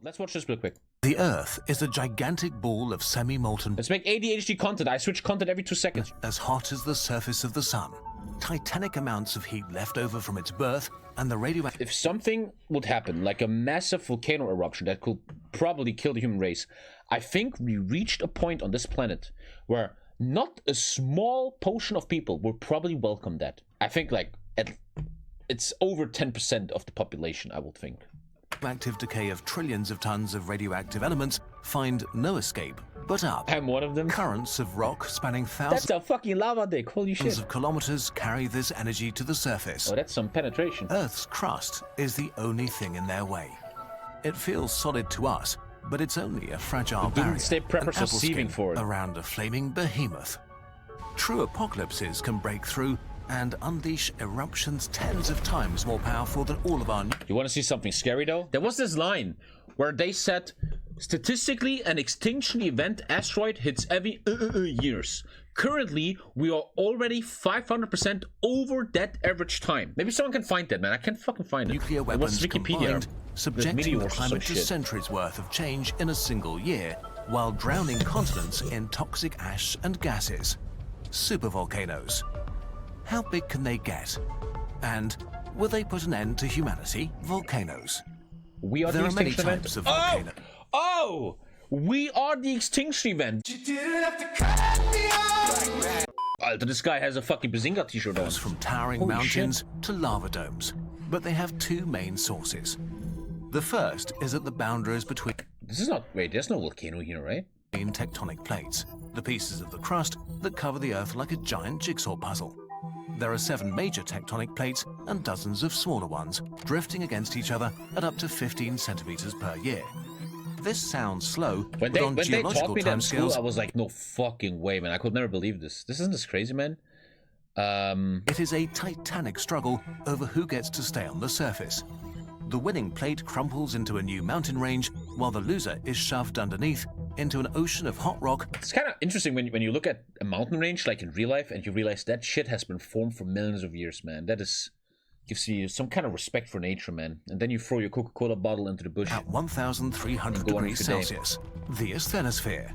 Let's watch this real quick. The Earth is a gigantic ball of semi-molten... Let's make ADHD content. I switch content every 2 seconds. ...as hot as the surface of the sun. Titanic amounts of heat left over from its birth, and the radioactive... If something would happen, like a massive volcano eruption that could probably kill the human race, I think we reached a point on this planet where not a small portion of people will probably welcome that. I think like it's over 10% of the population, I would think. Active decay of trillions of tons of radioactive elements find no escape but up. I'm one of them. Currents of rock spanning thousands... That's a fucking lava dick, holy shit. ...of kilometers carry this energy to the surface. Oh, that's some penetration. Earth's crust is the only thing in their way. It feels solid to us, but it's only a fragile barrier, State preppers are sieving for it. around a flaming behemoth. True apocalypses can break through and unleash eruptions tens of times more powerful than all of our... You want to see something scary though? There was this line where they said, statistically an extinction event asteroid hits every years. Currently, we are already 500% over that average time. Maybe someone can find that, man. I can't fucking find it. Nuclear weapons combined, subjecting the climate to shit. centuries worth of change in a single year, while drowning continents in toxic ash and gases. Supervolcanoes. How big can they get? And will they put an end to humanity? Volcanoes. We are there the are many extinction types event. of volcano. Oh! We are the extinction event. You didn't have to cut me off. Alter, this guy has a fucking Bazinga t-shirt on. From towering mountains to lava domes. But they have two main sources. The first is at the boundaries between... This is not... Wait, there's no volcano here, right? ...tectonic plates. The pieces of the crust that cover the Earth like a giant jigsaw puzzle. There are 7 major tectonic plates and dozens of smaller ones, drifting against each other at up to 15 centimeters per year. This sounds slow, when but on they geological taught me that in school, timescales, I was like, no fucking way, man. I could never believe this. Isn't this crazy, man? it is a titanic struggle over who gets to stay on the surface. The winning plate crumples into a new mountain range, while the loser is shoved underneath into an ocean of hot rock. It's kind of interesting when you look at a mountain range, like in real life, and you realize that shit has been formed for millions of years, man. That gives you some kind of respect for nature, man. And then you throw your Coca-Cola bottle into the bush. At 1,300 degrees Celsius, the asthenosphere.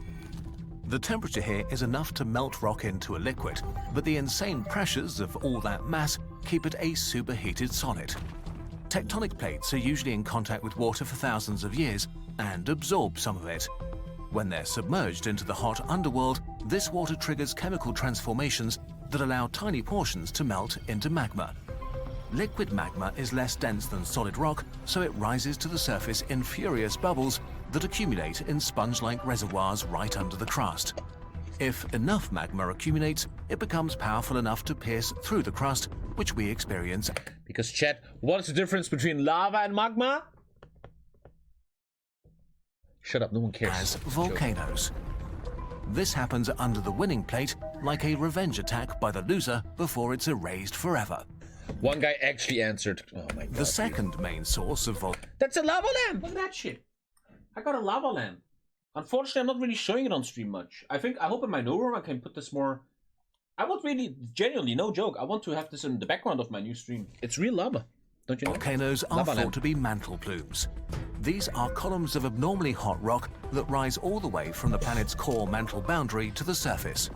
The temperature here is enough to melt rock into a liquid, but the insane pressures of all that mass keep it a superheated solid. Tectonic plates are usually in contact with water for thousands of years and absorb some of it. When they're submerged into the hot underworld, this water triggers chemical transformations that allow tiny portions to melt into magma. Liquid magma is less dense than solid rock, so it rises to the surface in furious bubbles that accumulate in sponge-like reservoirs right under the crust. If enough magma accumulates, it becomes powerful enough to pierce through the crust, which we experience. Because, chat, what's the difference between lava and magma? Shut up, no one cares. As volcanoes. This happens under the winning plate, like a revenge attack by the loser before it's erased forever. One guy actually answered. Oh my god. The second main source of That's a lava lamp! Look at that shit. I got a lava lamp. Unfortunately, I'm not really showing it on stream much. I hope in my no room I can put this more... I want really, genuinely, no joke, I want to have this in the background of my new stream. It's real lava. Don't you know? Volcanoes are Lava thought lamp. to be mantle plumes. These are columns of abnormally hot rock that rise all the way from the planet's core mantle boundary to the surface.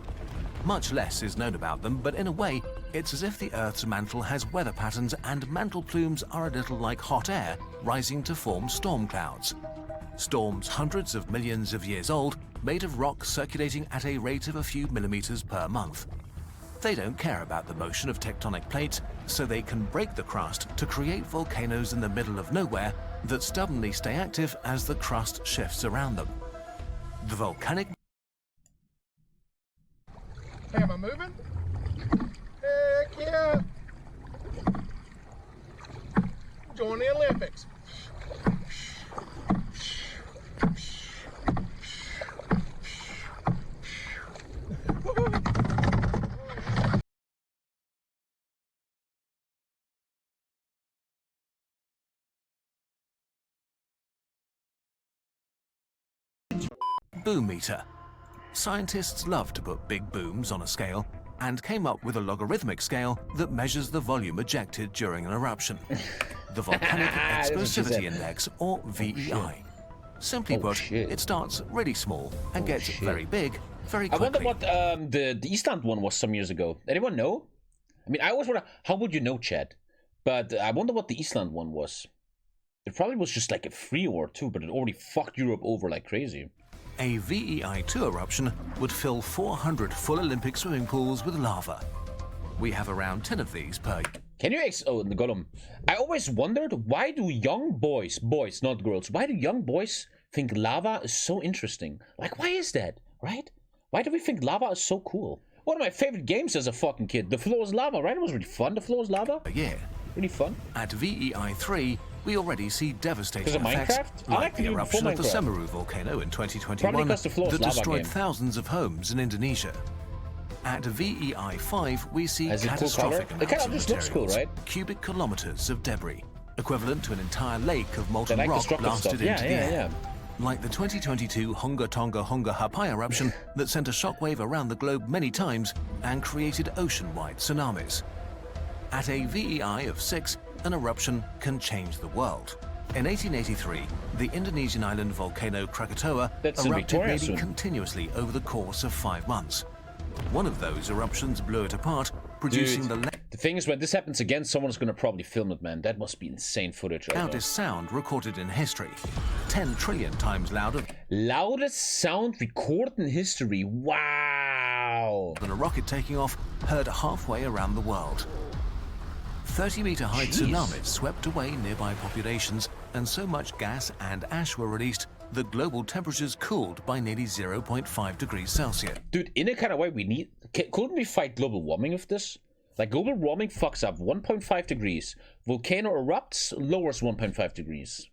Much less is known about them, but in a way, it's as if the Earth's mantle has weather patterns and mantle plumes are a little like hot air rising to form storm clouds. Storms hundreds of millions of years old, made of rock circulating at a rate of a few millimeters per month. They don't care about the motion of tectonic plates, so they can break the crust to create volcanoes in the middle of nowhere that stubbornly stay active as the crust shifts around them. The volcanic... Hey, am I moving? Heck yeah! Join the Olympics. Boom meter. Scientists love to put big booms on a scale and came up with a logarithmic scale that measures the volume ejected during an eruption. The Volcanic Explosivity Index, or VEI. Simply put, shit. it starts really small and gets very big very I quickly. wonder what the Eastland one was some years ago. Anyone know? I mean, I always wonder, how would you know, Chad? But I wonder what the Eastland one was. It probably was just like a free or two, but it already fucked Europe over like crazy. A VEI2 eruption would fill 400 full Olympic swimming pools with lava. We have around 10 of these per year. Can you oh, the Gollum. I always wondered, why do young boys, not girls, why do young boys think lava is so interesting? Like, why is that, right? Why do we think lava is so cool? One of my favorite games as a fucking kid, The Floor is Lava, right? It was really fun, The Floor is Lava. Yeah. Really fun. At VEI3, we already see devastating effects, Minecraft? I like the eruption of the Semeru volcano in 2021 that destroyed thousands of homes in Indonesia. At VEI5, we see catastrophic amounts of materials, cool, right? cubic kilometers of debris, equivalent to an entire lake of molten rock blasted into the air. Like the 2022 Hunga Tonga Hunga Hapai eruption that sent a shockwave around the globe many times and created ocean-wide tsunamis. At a VEI of 6, an eruption can change the world. In 1883, the Indonesian island volcano Krakatoa erupted nearly continuously over the course of 5 months. One of those eruptions blew it apart, producing the thing is, when this happens again, someone's gonna probably film it, man. That must be insane footage. Loudest sound recorded in history. 10 trillion times louder. Loudest sound recorded in history. Wow. Than a rocket taking off, heard halfway around the world. 30-meter high tsunamis swept away nearby populations, and so much gas and ash were released that global temperatures cooled by nearly 0.5 degrees Celsius. Dude, in a kind of way, couldn't we fight global warming with this? Like, global warming fucks up 1.5 degrees. Volcano erupts, lowers 1.5 degrees.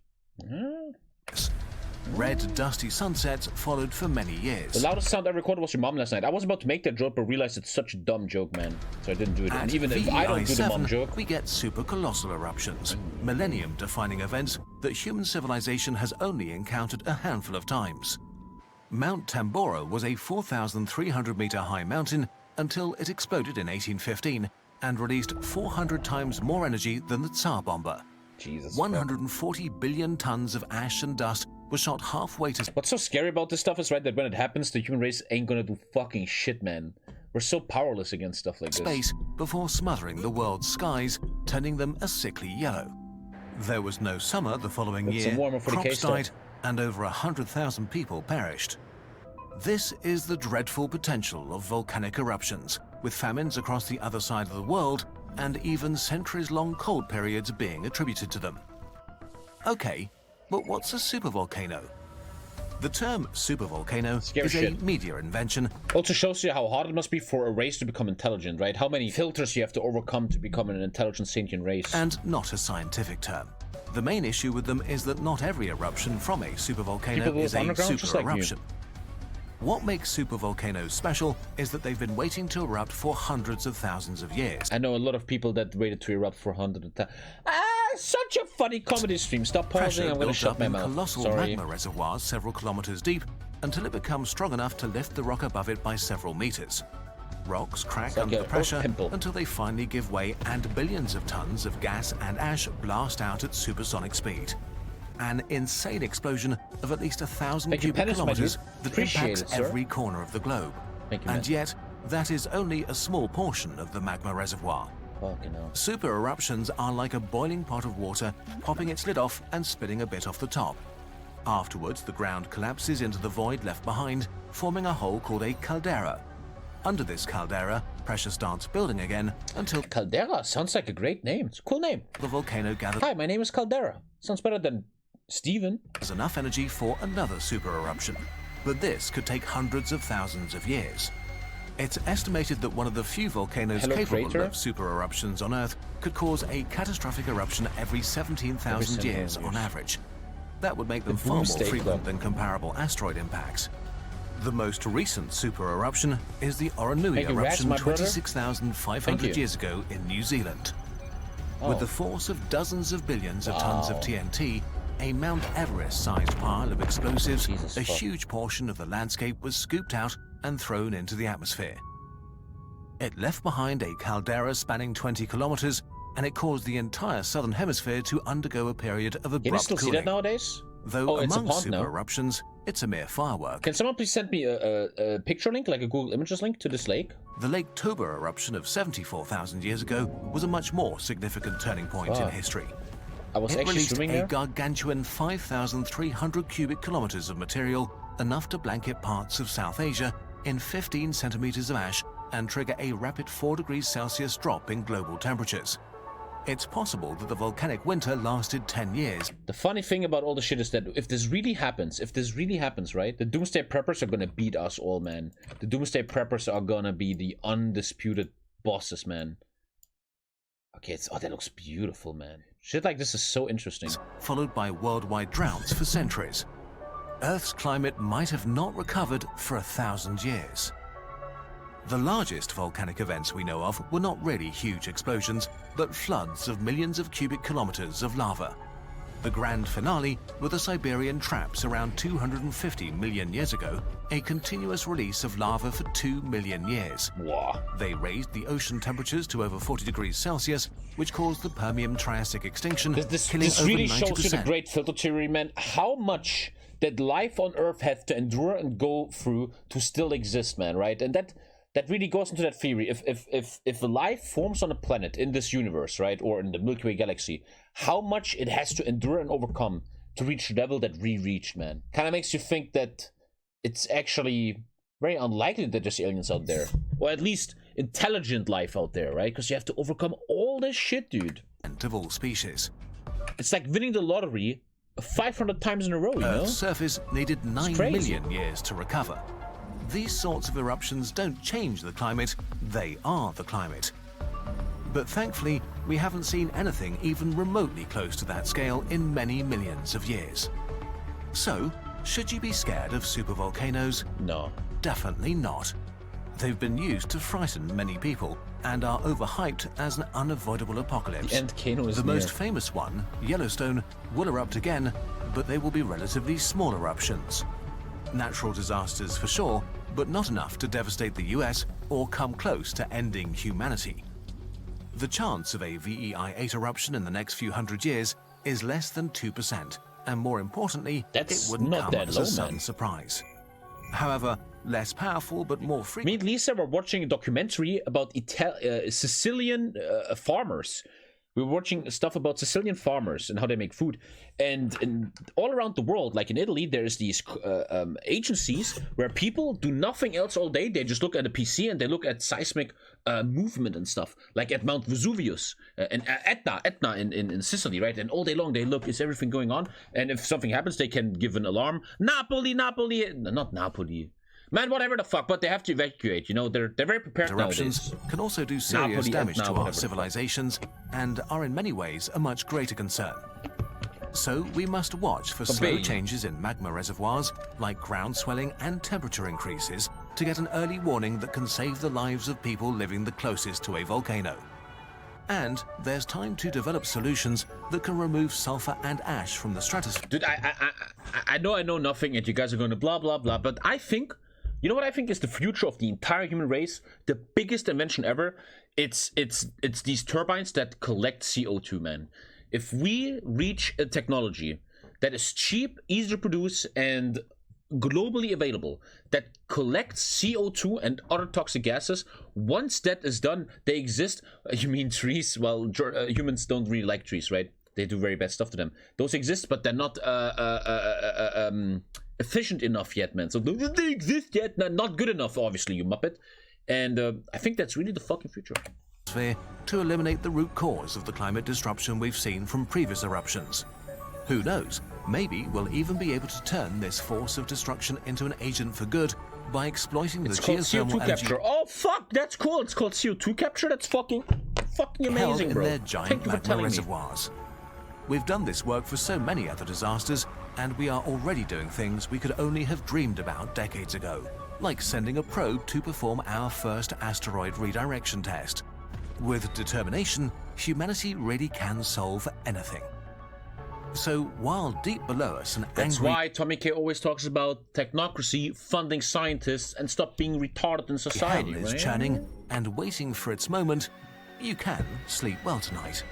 Red, dusty sunsets followed for many years. The loudest sound I recorded was your mom last night. I was about to make that joke, but realized it's such a dumb joke, man. So I didn't do it. And even if I don't do the mom joke, we get supercolossal eruptions, millennium-defining events that human civilization has only encountered a handful of times. Mount Tambora was a 4,300-meter high mountain until it exploded in 1815 and released 400 times more energy than the Tsar Bomba. Jesus. 140 billion tons of ash and dust was shot halfway to... What's so scary about this stuff is, right, that when it happens, the human race ain't gonna do fucking shit, man. We're so powerless against stuff like this. Space before smothering the world's skies, turning them a sickly yellow. There was no summer the following year, crops died, and over 100,000 people perished. This is the dreadful potential of volcanic eruptions, with famines across the other side of the world, and even centuries-long cold periods being attributed to them. Okay, but what's a supervolcano? The term supervolcano is a media invention. Also shows you how hard it must be for a race to become intelligent, right? How many filters you have to overcome to become an intelligent sentient race. And not a scientific term. The main issue with them is that not every eruption from a supervolcano is a super eruption. What makes supervolcanoes special is that they've been waiting to erupt for hundreds of thousands of years. I know a lot of people that waited to erupt for hundreds of thousands. Such a funny comedy stream. Stop pausing, I'm gonna shut my mouth. Colossal magma reservoirs several kilometers deep until it becomes strong enough to lift the rock above it by several meters. Rocks crack under the pressure until they finally give way, and billions of tons of gas and ash blast out at supersonic speed. An insane explosion of at least 1,000 cubic kilometers that impacts every corner of the globe. And yet, that is only a small portion of the magma reservoir. Super eruptions are like a boiling pot of water, popping its lid off and spitting a bit off the top. Afterwards, the ground collapses into the void left behind, forming a hole called a caldera. Under this caldera, pressure starts building again until... Caldera sounds like a great name. It's a cool name. The volcano gathers... Hi, my name is Caldera. Sounds better than Steven. There's enough energy for another super eruption. But this could take hundreds of thousands of years. It's estimated that one of the few volcanoes capable of super eruptions on Earth could cause a catastrophic eruption every 17,000 years on average. That would make them far more frequent than comparable asteroid impacts. The most recent super eruption is the Oronui eruption 26,500 years ago in New Zealand. With the force of dozens of billions of tons of TNT, a Mount Everest-sized pile of explosives, a huge portion of the landscape was scooped out and thrown into the atmosphere. It left behind a caldera spanning 20 kilometers, and it caused the entire southern hemisphere to undergo a period of abrupt cooling. You still see that nowadays? though it's a among pond super now. eruptions, it's a mere firework. Can someone please send me a picture link, like a Google Images link to this lake? The Lake Toba eruption of 74,000 years ago was a much more significant turning point in history. I was It actually released swimming a there. gargantuan 5,300 cubic kilometers of material, enough to blanket parts of South Asia in 15 centimeters of ash and trigger a rapid 4 degrees Celsius drop in global temperatures. It's possible that the volcanic winter lasted 10 years. The funny thing about all the shit is that if this really happens, right, the Doomsday Preppers are gonna beat us all, man. The Doomsday Preppers are gonna be the undisputed bosses, man. Okay, that looks beautiful, man. Shit like this is so interesting. Followed by worldwide droughts for centuries. Earth's climate might have not recovered for 1,000 years. The largest volcanic events we know of were not really huge explosions, but floods of millions of cubic kilometers of lava. The grand finale were the Siberian traps around 250 million years ago, a continuous release of lava for 2 million years. Wow. They raised the ocean temperatures to over 40 degrees Celsius, which caused the Permian-Triassic extinction, killing This over really 90%. shows you the great filter theory, man. How much that life on Earth had to endure and go through to still exist, man, right? And that really goes into that theory. If life forms on a planet in this universe, right, or in the Milky Way galaxy, how much it has to endure and overcome to reach the level that we reached, man. Kind of makes you think that it's actually very unlikely that there's aliens out there, or at least intelligent life out there, right? Because you have to overcome all this shit, dude. Of all species. It's like winning the lottery 500 times in a row, you know? Earth's surface needed 9 crazy. million years to recover. These sorts of eruptions don't change the climate, they are the climate. But thankfully, we haven't seen anything even remotely close to that scale in many millions of years. So, should you be scared of supervolcanoes? No. Definitely not. They've been used to frighten many people and are overhyped as an unavoidable apocalypse. And Kano is the near. most famous one, Yellowstone, will erupt again, but they will be relatively small eruptions. Natural disasters for sure, but not enough to devastate the US or come close to ending humanity. The chance of a VEI-8 eruption in the next few hundred years is less than 2%, and more importantly, That's it wouldn't not come that as low, a sudden man. surprise. However, less powerful but more Me frequent. and Lisa were watching a documentary about Sicilian farmers. We were watching stuff about Sicilian farmers and how they make food. And all around the world, like in Italy, there's these agencies where people do nothing else all day. They just look at a PC and they look at seismic movement and stuff, like at Mount Vesuvius and Etna in Sicily, right? And all day long they look, is everything going on? And if something happens, they can give an alarm. Not Napoli. Man, whatever the fuck, but they have to evacuate, you know, they're very prepared Eruptions nowadays. can also do serious Napoli, damage Etna, to our whatever. civilizations and are in many ways a much greater concern. So we must watch for slow Bane. changes in magma reservoirs, like ground swelling and temperature increases, to get an early warning that can save the lives of people living the closest to a volcano. And there's time to develop solutions that can remove sulfur and ash from the stratosphere. Dude, I know nothing and you guys are going to blah, blah, blah, but I think, you know what I think is the future of the entire human race? The biggest invention ever? It's these turbines that collect CO2, man. If we reach a technology that is cheap, easy to produce, and globally available, that collects CO2 and other toxic gases, once that is done, they exist. You mean trees? Well, humans don't really like trees, right? They do very bad stuff to them. Those exist, but they're not efficient enough yet, man. So they exist yet, not good enough, obviously, you muppet. And I think that's really the fucking future. To eliminate the root cause of the climate disruption we've seen from previous eruptions. Who knows, maybe we'll even be able to turn this force of destruction into an agent for good by exploiting the It's called geothermal CO2 energy capture. Oh fuck, that's cool. It's called CO2 capture. That's fucking held amazing, in bro. their Thank giant you for magma telling me. reservoirs. We've done this work for so many other disasters, and we are already doing things we could only have dreamed about decades ago, like sending a probe to perform our first asteroid redirection test. With determination, humanity really can solve anything. So while deep below us an That's angry why TommyKay always talks about technocracy, funding scientists, and stop being retarded in society, hell is right? churning and waiting for its moment, you can sleep well tonight.